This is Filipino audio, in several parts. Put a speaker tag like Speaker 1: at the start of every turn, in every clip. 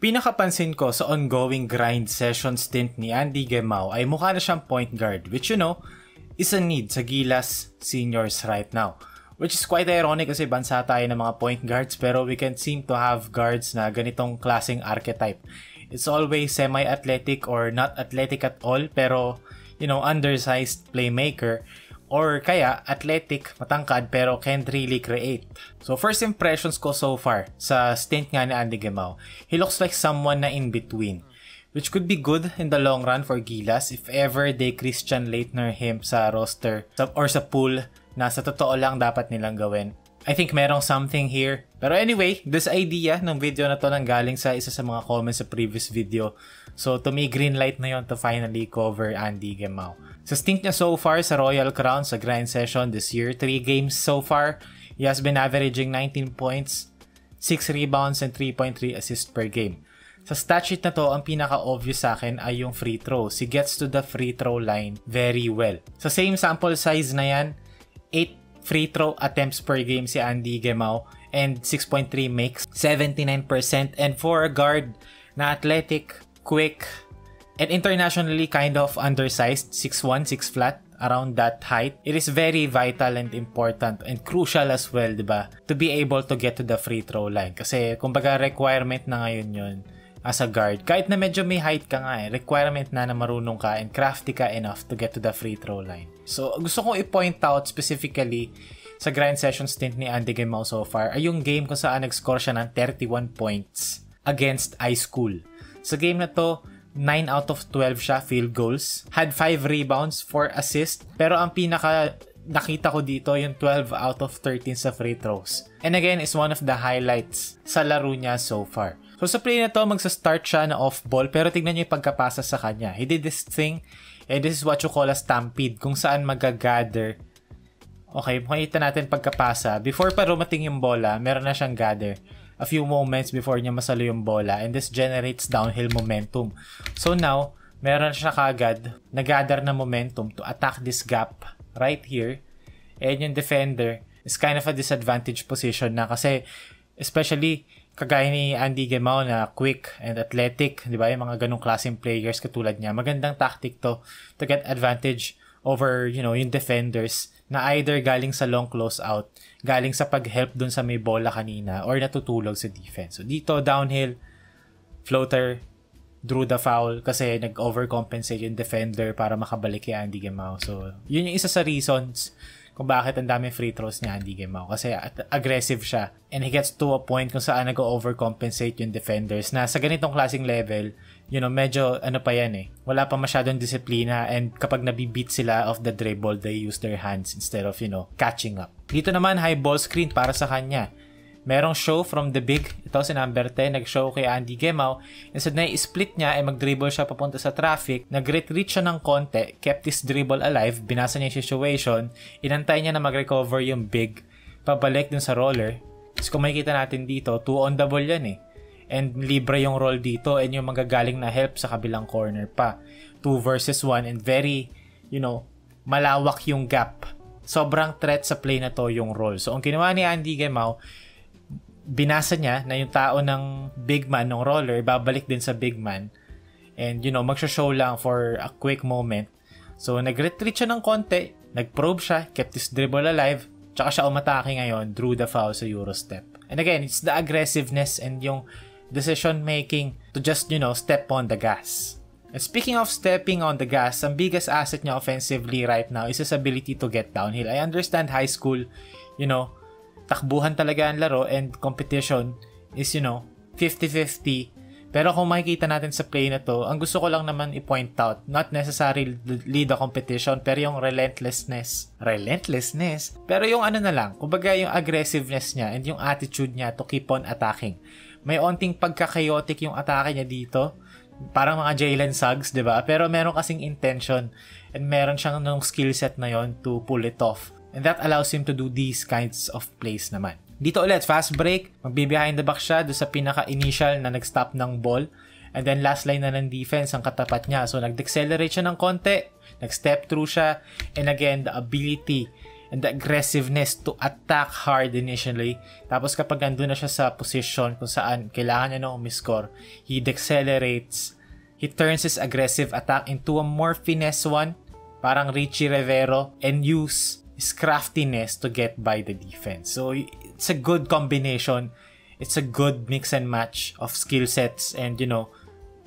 Speaker 1: Pinakapansin ko sa ongoing grind session stint ni Andy Gemao ay mukha na siyang point guard, which is a need sa Gilas seniors right now. Which is quite ironic kasi bansa tayo ng mga point guards pero we can seem to have guards na ganitong klaseng archetype. It's always semi-athletic or not athletic at all pero undersized playmaker. Or kaya, athletic, matangkad, pero can't really create. So, first impressions ko so far sa stint nga ni Andy Gemao, he looks like someone na in between. Which could be good in the long run for Gilas if ever they Christian Laettner him sa roster or sa pool na sa totoo lang dapat nilang gawin. I think merong something here. Pero anyway, this idea ng video na to nanggaling sa isa sa mga comments sa previous video. So to me, green light na yon to finally cover Andy Gemao. Sa stint niya so far sa Royal Crown sa grind session this year, 3 games so far, he has been averaging 19 points, 6 rebounds, and 3.3 assists per game. Sa stat sheet na to, ang pinaka-obvious sa akin ay yung free throws. He gets to the free throw line very well. Sa same sample size na yan, 8 free throw attempts per game si Andy Gemao and 6.3 makes, 79%. And for a guard na athletic, quick, and internationally kind of undersized, 6'1", 6 flat, around that height, it is very vital and important and crucial as well, diba? To be able to get to the free throw line. Kasi kumbaga requirement na ngayon yun as a guard. Kahit na medyo may height ka nga requirement na marunong ka and crafty ka enough to get to the free throw line. So, gusto kong i-point out specifically sa grind session stint ni Andy Gemao so far ay yung game kung saan nag-score siya ng 31 points against iSchool. Sa game na to, 9 out of 12 siya field goals, had 5 rebounds, 4 assists, pero ang pinaka nakita ko dito yung 12 out of 13 sa free throws. And again, is one of the highlights sa laro niya so far. So sa play na to, magsa-start siya na off-ball, pero tignan niyo yung pagkapasa sa kanya. He did this thing, and this is what you call a stampede, kung saan mag-gather. Okay, makikita natin pagkapasa. Before pa rumating yung bola, meron na siyang gather a few moments before niya masalo yung bola, and this generates downhill momentum. So now, meron siya kagad na-gather na momentum to attack this gap right here. And yung defender is kind of a disadvantage position na kasi especially kagaya ni Andy Gemao na quick and athletic, di ba? Yung mga ganong klaseng players katulad niya. Magandang tactic to get advantage over, yung defenders na either galing sa long closeout, galing sa pag-help dun sa may bola kanina, or natutulog sa defense. So dito, downhill, floater, drew the foul kasi nag-overcompensate yung defender para makabalik kay Andy Gemao. So, yun yung isa sa reasons kung bakit ang dami free throws ni Andy Gemao. Kasi aggressive siya. And he gets to a point kung saan nag-overcompensate yung defenders na sa ganitong klaseng level, medyo pa yan wala pa masyadong disiplina, and kapag nabibeat sila off the dribble, they use their hands instead of, catching up. Dito naman, high ball screen para sa kanya. Merong show from the big. Ito si number 10, nag-show kay Andy Gemao. Instead na i-split niya, mag-dribble siya papunta sa traffic. Nag-retreat siya ng konti, kept his dribble alive, binasa niya yung situation, inantay niya na mag-recover yung big, pabalik dun sa roller. So kung makikita natin dito, 2 on the ball yan And libre yung roll dito, and yung magagaling na help sa kabilang corner pa. 2 versus 1, and very, malawak yung gap. Sobrang threat sa play na to yung roll. So ang ginawa ni Andy Gemao, binasa niya na yung tao ng big man ng roller babalik din sa big man, and magsho-show lang for a quick moment. So nag-retreat siya ng konti, nag-probe siya, kept his dribble alive, tsaka siya umatake ngayon, drew the foul sa Eurostep. And again, it's the aggressiveness and yung decision making to just step on the gas. And speaking of stepping on the gas, ang biggest asset niya offensively right now is his ability to get downhill. I understand high school, takbuhan talaga ang laro and competition is 50-50. Pero kung makikita natin sa play na to, ang gusto ko lang naman i-point out, not necessarily lead the competition, pero yung relentlessness, pero yung na lang, kumbaga yung aggressiveness niya and yung attitude niya to keep on attacking. May onting pagka-chaotic yung atake niya dito, parang mga Jalen Suggs, diba? Pero meron kasing intention and meron siyang skill set na yon to pull it off. And that allows him to do these kinds of plays naman. Dito ulit, fast break. Magbe-behind the back siya doon sa pinaka-initial na nag-stop ng ball. And then last line na ng defense ang katapat niya. So nag-decelerate siya ng konti. Nag-step through siya. And again, the ability and the aggressiveness to attack hard initially. Tapos kapag nandun na siya sa position kung saan kailangan niya na umiscore, he decelerates, he turns his aggressive attack into a more finesse one, parang Richie Rivero, and use his craftiness to get by the defense. So it's a good combination. It's a good mix and match of skill sets and, you know,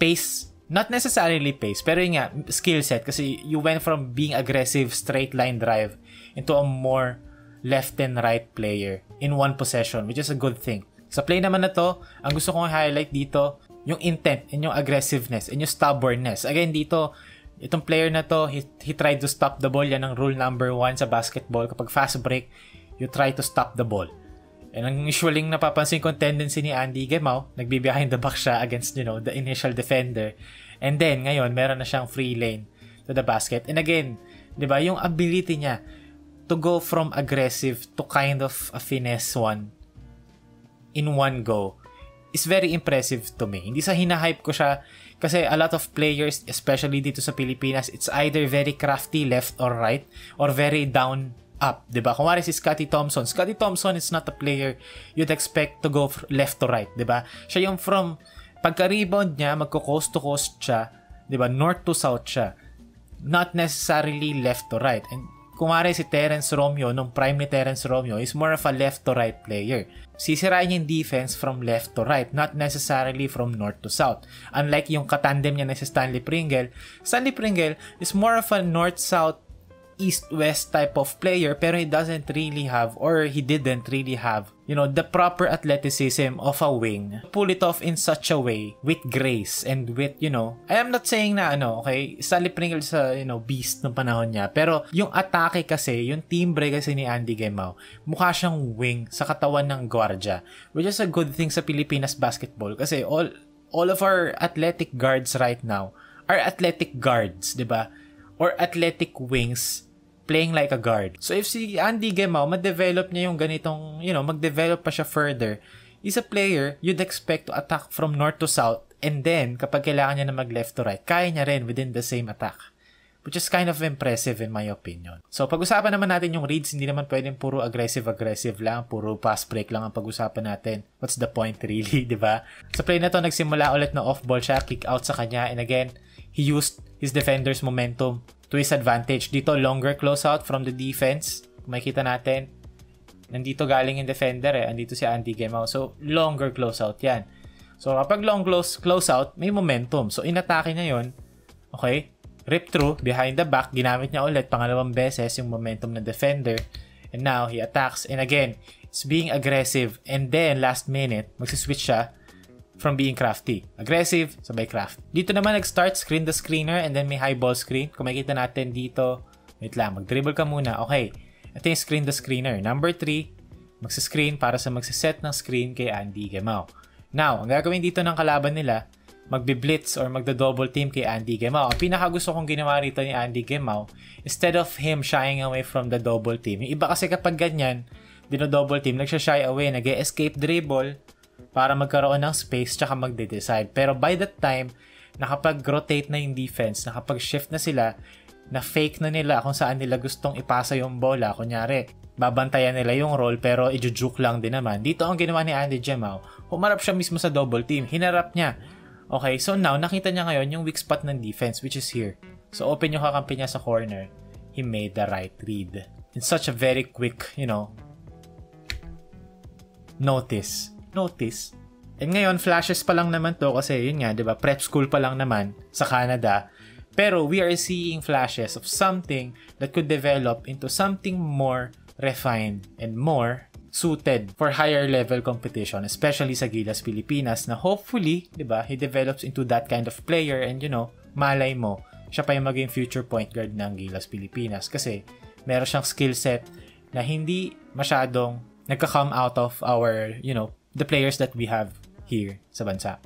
Speaker 1: pace. Not necessarily pace, pero yun nga, skill set. Kasi you went from being aggressive, straight line drive into a more left and right player in one possession, which is a good thing. Sa play naman na to, ang gusto kong highlight dito, yung intent and yung aggressiveness and yung stubbornness. Again, dito, itong player na to, he tried to stop the ball. Yan ang rule number 1 sa basketball. Kapag fast break, you try to stop the ball. And ang usually napapansin kong tendency ni Andy Gemau, nagbe-behind the back siya against, you know, the initial defender. And then, ngayon, meron na siyang free lane to the basket. And again, di ba, yung ability niya to go from aggressive to kind of a finesse one in one go is very impressive to me. Hindi sa hinahype ko siya kasi a lot of players, especially dito sa Pilipinas, it's either very crafty left or right or very down up, diba? Kung wari si Scottie Thompson is not a player you'd expect to go left to right, diba? Siya yung from pagka-rebound niya, magko-coast to coast siya, diba? North to south siya. Not necessarily left to right. And kung wari si Terence Romeo, nung prime ni Terence Romeo, is more of a left to right player. Sisirain niya yung defense from left to right, not necessarily from north to south. Unlike yung katandem niya na si Stanley Pringle is more of a north-south, east-west type of player, pero he didn't really have you know, the proper athleticism of a wing. Pull it off in such a way with grace and with, you know, I am not saying na okay, Stanley Pringle sa, you know, beast ng panahon niya, pero yung atake kasi, yung timbre kasi ni Andy Gemau, mukha siyang wing sa katawan ng gwardiya, which is a good thing sa Pilipinas basketball kasi all of our athletic guards right now are athletic guards, 'di ba? Or athletic wings playing like a guard. So if si Andy Gemau, ma-develop niya yung ganitong, you know, mag-develop pa siya further, is a player you'd expect to attack from north to south, and then, kapag kailangan niya na mag-left to right, kaya niya rin within the same attack. Which is kind of impressive in my opinion. So pag-usapan naman natin yung reads, hindi naman pwedeng puro aggressive lang, puro pass break lang ang pag-usapan natin. What's the point really, di ba? Sa play na to, nagsimula ulit na off-ball siya, kick out sa kanya, and again, he used his defender's momentum to his advantage. Dito, longer closeout from the defense. Makikita natin, nandito galing yung defender andito si Andy Gemau. So, longer closeout yan. So, kapag long closeout, may momentum. So, inatake niya yun. Okay? Rip through, behind the back. Ginamit niya ulit, pangalawang beses yung momentum ng defender. And now, he attacks. And again, it's being aggressive. And then, last minute, magsiswitch siya from being crafty. Aggressive, sabay craft. Dito naman nag-start, screen the screener, and then may high ball screen. Kung makikita natin dito, wait lang, mag-dribble ka muna. Okay, ito yung screen the screener. Number 3, magsiscreen para sa magsiset ng screen kay Andy Gemau. Now, ang gagawin dito ng kalaban nila, magbi-blitz or magda-double team kay Andy Gemau. Ang pinakagusto kong ginawa rito ni Andy Gemau, instead of him shying away from the double team, yung iba kasi kapag ganyan, dino-double team, nagsha-shy away, nag-escape dribble, para magkaroon ng space tsaka magde-decide. Pero by that time, nakapag-rotate na yung defense, nakapag-shift na sila, na fake na nila kung saan nila gustong ipasa yung bola. Kunyari, babantayan nila yung roll pero i-juke lang din naman. Dito ang ginawa ni Andy Gemau, humarap siya mismo sa double team. Hinarap niya. Okay, so now, nakita niya ngayon yung weak spot ng defense, which is here. So open yung kakampi niya sa corner. He made the right read. In such a very quick, you know, notice. And ngayon, flashes pa lang naman to kasi yun nga, 'di ba? Prep school pa lang naman sa Canada. Pero we are seeing flashes of something that could develop into something more refined and more suited for higher level competition, especially sa Gilas Pilipinas na hopefully, 'di ba, he develops into that kind of player and you know, malay mo, siya pa yung maging future point guard ng Gilas Pilipinas kasi meron siyang skill set na hindi masyadong nagka-come out of our, you know, the players that we have here sa bansa.